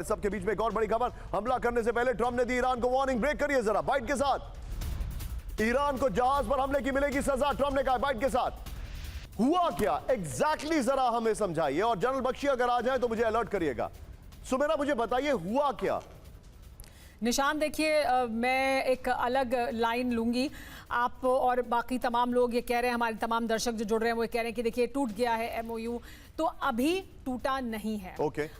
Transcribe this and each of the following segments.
सबके बीच में एक और बड़ी खबर, हमला करने से पहले ट्रंप ने दी ईरान को वार्निंग। ब्रेक करिए जरा बाइट के साथ। ईरान को जहाज पर हमले की मिलेगी सजा, ट्रंप ने कहा। बाइट के साथ हुआ क्या एग्जैक्टली जरा हमें समझाइए, और जनरल बख्शी अगर आ जाए तो मुझे अलर्ट करिएगा। सुमेरा मुझे बताइए हुआ क्या। निशान देखिए, मैं एक अलग लाइन लूंगी। आप और बाकी तमाम लोग ये कह रहे हैं, हमारे तमाम दर्शक जो जुड़ रहे हैं वो कह रहे हैं कि देखिए टूट गया है एमओयू, तो अभी टूटा नहीं है।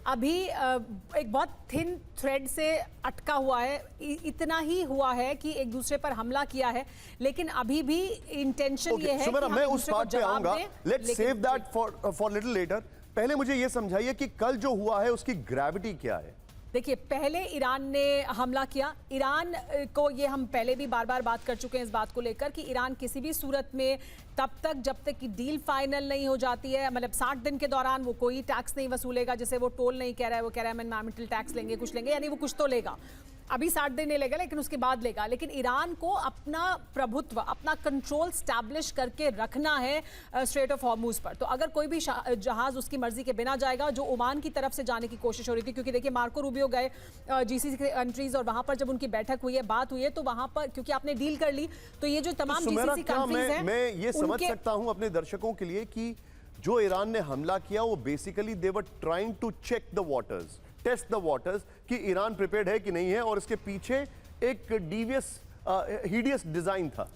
अभी एक बहुत थिन थ्रेड से अटका हुआ है। इतना ही हुआ है कि एक दूसरे पर हमला किया है, लेकिन अभी भी इंटेंशन ये है कि मैं उस बात पे आऊंगा। Let's save that for little letter. पहले मुझे ये समझाइए कि कल जो हुआ है उसकी ग्रेविटी क्या है। देखिए, पहले ईरान ने हमला किया। ईरान को ये हम पहले भी बार बार बात कर चुके हैं इस बात को लेकर कि ईरान किसी भी सूरत में तब तक जब तक कि डील फाइनल नहीं हो जाती है, मतलब 60 दिन के दौरान वो कोई टैक्स नहीं वसूलेगा। जैसे वो टोल नहीं कह रहा है, वो कह रहा है हम एनवायरमेंटल टैक्स लेंगे, कुछ लेंगे, यानी वो कुछ तो लेगा। अभी 60 दिन नहीं लेगा, लेकिन उसके बाद लेगा। लेकिन ईरान को अपना प्रभुत्व, अपना कंट्रोल स्टैब्लिश करके रखना है स्ट्रेट ऑफ हॉर्मुज पर। तो अगर कोई भी जहाज उसकी मर्जी के बिना जाएगा, जो ओमान की तरफ से जाने की कोशिश हो रही थी, क्योंकि देखिए मार्को रूबियो गए जीसीसी कंट्रीज, और वहां पर जब उनकी बैठक हुई है, बात हुई है, तो वहां पर क्योंकि आपने डील कर ली, तो ये जो तमाम जीसीसी कंट्रीज हैं, मैं ये समझ सकता हूं अपने दर्शकों के लिए कि जो ईरान ने हमला किया वो basically they were trying to check the waters, test the waters कि ईरान प्रिपेयर्ड है कि नहीं है, और इसके पीछे एक डीवियस हिडियस डिजाइन था।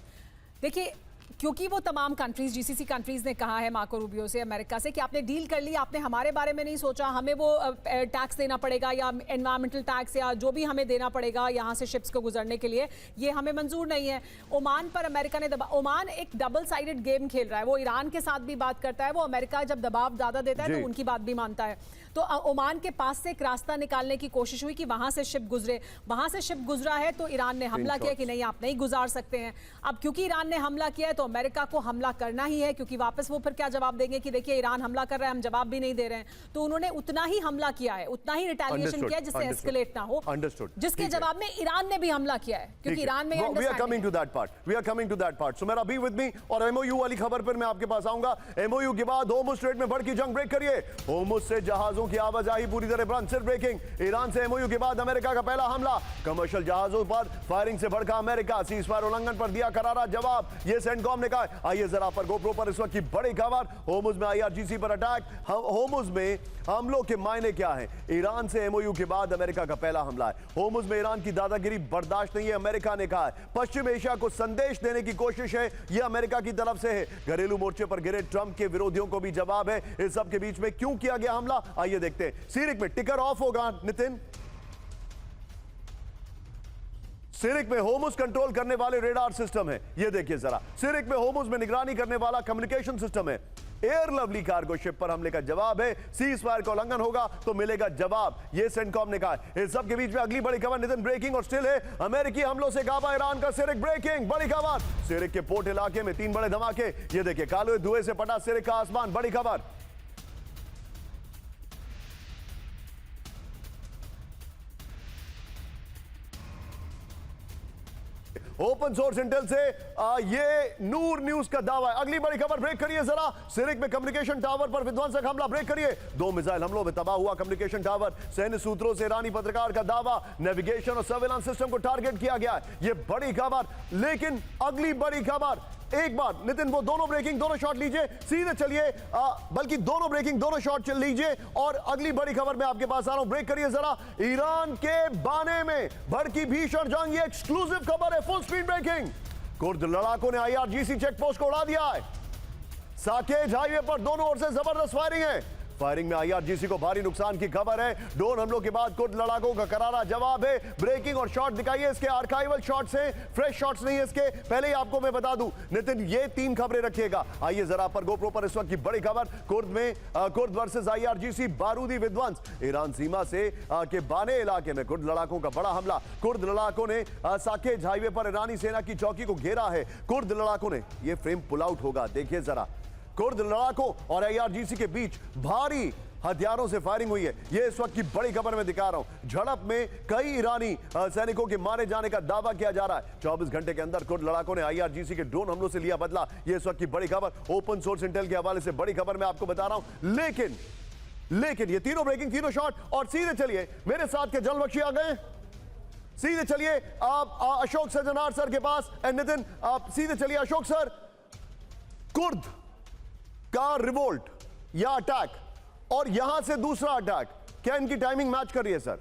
देखिए, क्योंकि वो तमाम कंट्रीज, जीसीसी कंट्रीज ने कहा है मार्को रूबियो से, अमेरिका से, कि आपने डील कर ली, आपने हमारे बारे में नहीं सोचा, हमें वो टैक्स देना पड़ेगा या एनवायरमेंटल टैक्स या जो भी हमें देना पड़ेगा यहाँ से शिप्स को गुजरने के लिए, ये हमें मंजूर नहीं है। ओमान पर अमेरिका ने ओमान एक डबल साइडेड गेम खेल रहा है। वो ईरान के साथ भी बात करता है, वो अमेरिका जब दबाव ज्यादा देता है तो उनकी बात भी मानता है। तो ओमान के पास से एक रास्ता निकालने की कोशिश हुई कि वहां से शिप गुजरे। वहां से शिप गुजरा है तो ईरान ने हमला किया कि नहीं, आप नहीं गुजार सकते हैं। अब क्योंकि ईरान ने हमला किया है तो अमेरिका को हमला करना ही है, क्योंकि वापस वो फिर क्या जवाब देंगे कि देखिए ईरान हमला कर रहा है, हम जवाब भी नहीं दे रहे हैं। तो उन्होंने उतना ही हमला किया है, उतना ही रिटेलिएशन किया जिससे एस्केलेट ना हो, जिसके जवाब में ईरान ने भी हमला किया है, क्योंकि ईरान में we are coming to that part. So मेरा बी विद मी, और एमओयू वाली खबर पर मैं आपके पास आऊंगा। एमओयू के बाद होर्मुज स्ट्रेट में भड़की जंग। ब्रेक करिए। होर्मुज से जहाजों की आवाजाही पूरी तरह बंद। सिर्फ ब्रेकिंग, ईरान से एमओयू के बाद अमेरिका का पहला हमला। कमर्शियल जहाजों पर फायरिंग से भड़का अमेरिका। सीज़फायर उल्लंघन पर दिया करारा जवाब, ये सेंटकॉम ने कहा। आइए जरा पर गोप्रो पर इस वक्त की बड़ी खबर, होर्मुज में आईआरजीसी पर अटैक। होर्मुज में हमलों के मायने क्या हैं? ईरान से एमओयू के बाद अमेरिका का पहला हमला है। होर्मुज में ईरान की दादागिरी बर्दाश्त नहीं है, अमेरिका ने कहा है। पश्चिम एशिया को संदेश देने की कोशिश है, यह अमेरिका की तरफ से है। घरेलू मोर्चे पर गिरे ट्रंप के विरोधियों को भी जवाब है। इस सब के बीच में क्यों किया गया हमला, आइए देखते हैं। सीरिक में टिकर ऑफ होगा नितिन। सिरिक में होर्मुज कंट्रोल करने वाले रेडार सिस्टम है, ये देखिए जरा। सिरिक में होर्मुज में निगरानी करने वाला कम्युनिकेशन सिस्टम है। एयर लवली कार्गो शिप पर हमले का जवाब है। सीज फायर का उल्लंघन होगा तो मिलेगा जवाब, ये सेंटकॉम ने कहा। इस सब के बीच में अगली बड़ी खबर नितिन, ब्रेकिंग और स्टिल है। अमेरिकी हमलों से काबा ईरान का सिरिक। ब्रेकिंग, बड़ी खबर। सिरिक के पोर्ट इलाके में 3 बड़े धमाके, ये देखिए। काले धुएं से पटा सिरिक का आसमान, बड़ी खबर। ओपन सोर्स इंटेल से ये नूर न्यूज का दावा है। अगली बड़ी खबर, ब्रेक करिए जरा। सिरिक में कम्युनिकेशन टावर पर विध्वंसक हमला। ब्रेक करिए। 2 मिसाइल हमलों में तबाह हुआ कम्युनिकेशन टावर। सैन्य सूत्रों से ईरानी पत्रकार का दावा, नेविगेशन और सर्वेलांस सिस्टम को टारगेट किया गया है। ये बड़ी खबर। लेकिन अगली बड़ी खबर, एक बार नितिन वो दोनों ब्रेकिंग, दोनों शॉट लीजिए, सीधे चलिए, बल्कि दोनों ब्रेकिंग, दोनों शॉट चल लीजिए। और अगली बड़ी खबर में आपके पास आ रहा हूं। ब्रेक करिए जरा। ईरान के बाने में भड़की भीषण जंग, ये एक्सक्लूसिव खबर है। Full speed breaking. कुर्द लड़ाकों ने आईआरजीसी चेक पोस्ट को उड़ा दिया है। साकेज हाईवे पर दोनों ओर से जबरदस्त फायरिंग है। फायरिंग में आईआरजीसी को भारी नुकसान की खबर है। ड्रोन हमलों के बाद कुर्द लड़ाकों का करारा जवाब है। ब्रेकिंग और शॉट दिखाइए, इसके आर्काइवल शॉट्स हैं, फ्रेश शॉट्स नहीं है इसके। पहले ही आपको मैं बता दूं नितिन, ये 3 खबरें रखिएगा। आइए जरा पर गोप्रो पर इस वक्त की बड़ी खबर, कुर्द वर्सेस आईआरजीसी बारूदी विध्वंस। ईरान सीमा से के बाने इलाके में कुर्द लड़ाकों का बड़ा हमला। कुर्द लड़ाकों ने साकेज हाईवे पर ईरानी सेना की चौकी को घेरा है। कुर्द लड़ाकों ने, ये फ्रेम पुल आउट होगा, देखिए जरा। कुर्द लड़ाकों और आईआरजीसी के बीच भारी हथियारों से फायरिंग हुई है। यह इस वक्त की बड़ी खबर मैं दिखा रहा हूं। झड़प में कई ईरानी सैनिकों के मारे जाने का दावा किया जा रहा है। 24 घंटे के अंदर कुर्द लड़ाकों ने आईआरजीसी के ड्रोन हमलों से लिया बदला। यह इस वक्त की बड़ी खबर, ओपन सोर्स इंटेल के हवाले से बड़ी खबर मैं आपको बता रहा हूं। लेकिन लेकिन ये तीनों ब्रेकिंग, तीनों शॉट, और सीधे चलिए मेरे साथ के जल बख्शी आ गए, सीधे चलिए आप अशोक सजनार सर के पास। एंड नितिन आप सीधे चलिए। अशोक सर, कुर्द का रिवोल्ट या अटैक और यहां से दूसरा अटैक, क्या इनकी टाइमिंग मैच कर रही है सर?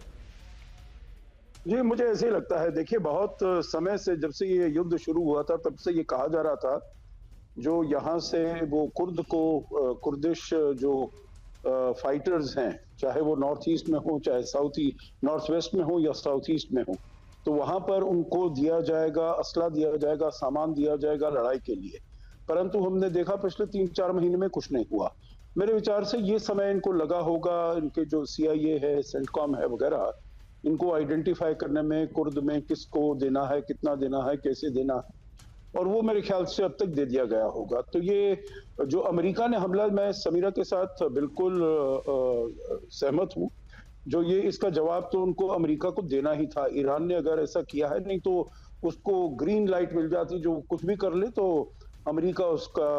जी, मुझे ऐसे ही लगता है। देखिए, बहुत समय से, जब से ये युद्ध शुरू हुआ था, तब से ये कहा जा रहा था जो यहाँ से वो कुर्द को कुर्दिश जो फाइटर्स हैं, चाहे वो नॉर्थ ईस्ट में हो, चाहे नॉर्थ वेस्ट में हो या साउथ ईस्ट में हो, तो वहां पर उनको दिया जाएगा, असला दिया जाएगा, सामान दिया जाएगा लड़ाई के लिए। परंतु हमने देखा पिछले 3-4 महीने में कुछ नहीं हुआ। मेरे विचार से ये समय इनको लगा होगा, इनके जो CIA है, सेंटकॉम है वगैरह, इनको आइडेंटिफाई करने में कुर्द में किसको देना है, कितना देना है, कैसे देना है, और वो मेरे ख्याल से अब तक दे दिया गया होगा। तो ये जो अमेरिका ने हमला, मैं समीरा के साथ बिल्कुल सहमत हूँ। जो ये इसका जवाब तो उनको अमेरिका को देना ही था। ईरान ने अगर ऐसा किया है, नहीं तो उसको ग्रीन लाइट मिल जाती, जो कुछ भी कर ले तो अमेरिका उसका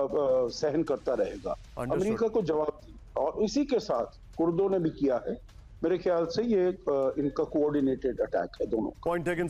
सहन करता रहेगा। अमेरिका को जवाब दिया, और इसी के साथ कुर्दों ने भी किया है। मेरे ख्याल से ये इनका कोऑर्डिनेटेड अटैक है दोनों। Point taken.